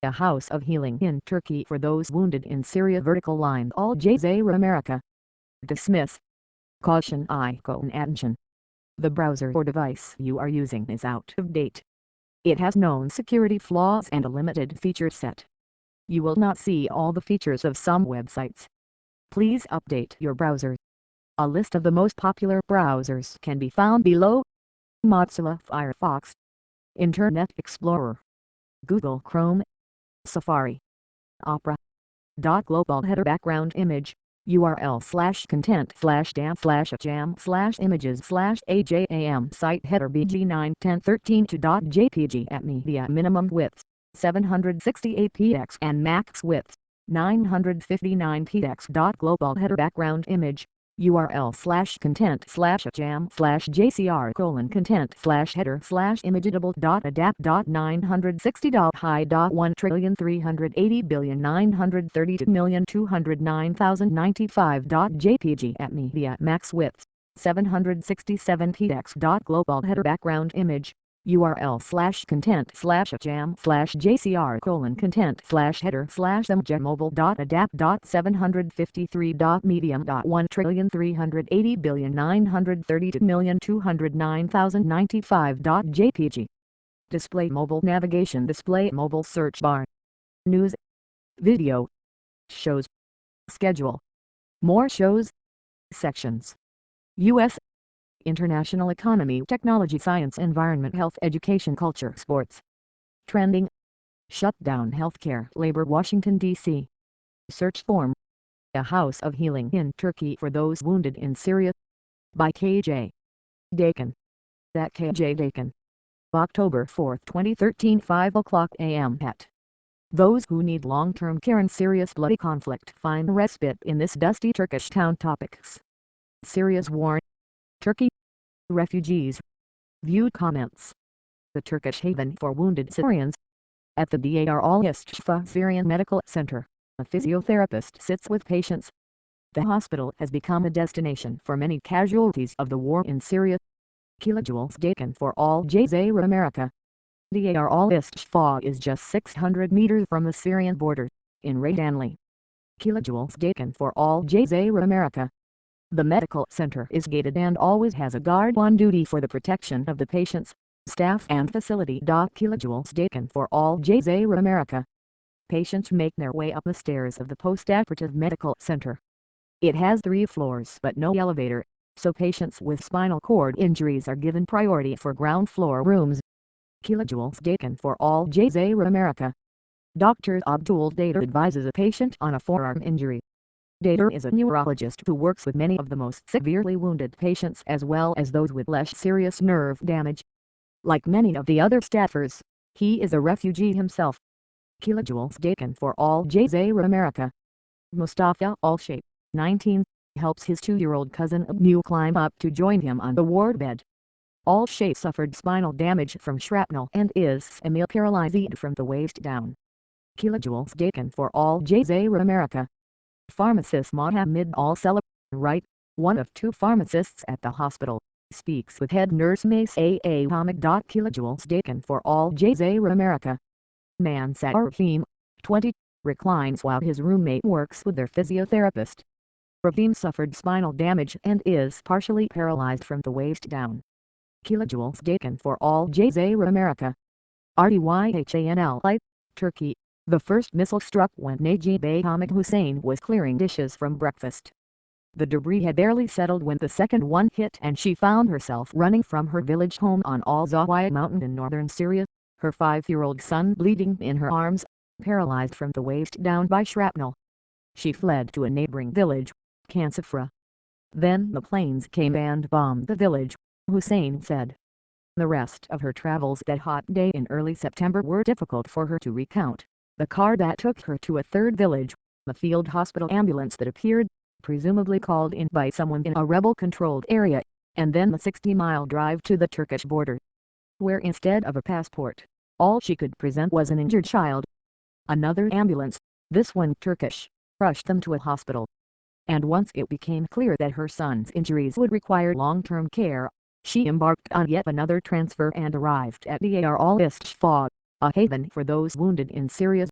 a house of healing in Turkey for those wounded in Syria. Vertical line Al Jazeera America. Dismiss. Caution icon attention. The browser or device you are using is out of date. It has known security flaws and a limited feature set. You will not see all the features of some websites. Please update your browser. A list of the most popular browsers can be found below. Mozilla Firefox, Internet Explorer, Google Chrome, Safari, Opera. Global header background image, URL/content/dam/jam/images/ajam site header bg91013 at media minimum width 768 px and max width 959 px. Global header background image, URL/content/jam/jcr:/header/imageable.adapt.960 high.1,380,932,209,095 at media max width 767 px. Global header background image, URL/content/jam/medium.1,380,932,209,095 Display mobile navigation. Display mobile search bar. News, video, shows, schedule, more shows, sections, U.S., international economy, technology, science, environment, health, education, culture, sports, trending, shutdown, healthcare, labor, Washington, D.C. Search form, a house of healing in Turkey for those wounded in Syria, by K.J. Dakin. At K.J. Dakin. October 4, 2013, 5 o'clock a.m. at. Those who need long-term care in Syria's bloody conflict find respite in this dusty Turkish town. Topics: Syria's war, Turkey, refugees. Viewed comments. The Turkish haven for wounded Syrians. At the Dar al-Istighfar Syrian Medical Center, a physiotherapist sits with patients. The hospital has become a destination for many casualties of the war in Syria. Kilojoules Dakin for Al Jazeera America. Dar al-Istighfar is just 600 meters from the Syrian border, in Radanli. Kilojoules Dakin for Al Jazeera America. The medical center is gated and always has a guard on duty for the protection of the patients, staff and facility. Kilojoules Dakin for Al Jazeera America. Patients make their way up the stairs of the post-operative medical center. It has 3 floors but no elevator, so patients with spinal cord injuries are given priority for ground floor rooms. Kilojoules Dakin for Al Jazeera America. Dr. Abdul Dader advises a patient on a forearm injury. Dader is a neurologist who works with many of the most severely wounded patients as well as those with less serious nerve damage. Like many of the other staffers, he is a refugee himself. Kilojoules Dakin for Al Jazeera America. Mustafa Al-Sheikh, 19, helps his 2-year-old cousin Abnu climb up to join him on the ward bed. Al-Sheikh suffered spinal damage from shrapnel and is semi-paralyzed from the waist down. Kilojoules Dakin for Al Jazeera America. Pharmacist Mohammed Al-Salah, Wright, one of 2 pharmacists at the hospital, speaks with head nurse Mace A. Hamid. Kilojoules Dakin for Al Jazeera America. Mansar Rahim, 20, reclines while his roommate works with their physiotherapist. Rahim suffered spinal damage and is partially paralyzed from the waist down. Kilojoules Dakin for Al Jazeera America. Rdyhanli, Turkey. The first missile struck when Najib Ahmed Hussein was clearing dishes from breakfast. The debris had barely settled when the second one hit and she found herself running from her village home on Al-Zawiya mountain in northern Syria, her 5-year-old son bleeding in her arms, paralyzed from the waist down by shrapnel. She fled to a neighboring village, Kansafra. Then the planes came and bombed the village, Hussein said. The rest of her travels that hot day in early September were difficult for her to recount. The car that took her to a third village, the field hospital ambulance that appeared, presumably called in by someone in a rebel-controlled area, and then the 60-mile drive to the Turkish border, where instead of a passport, all she could present was an injured child. Another ambulance, this one Turkish, rushed them to a hospital. And once it became clear that her son's injuries would require long-term care, she embarked on yet another transfer and arrived at Dar al-Istighfar, a haven for those wounded in Syria.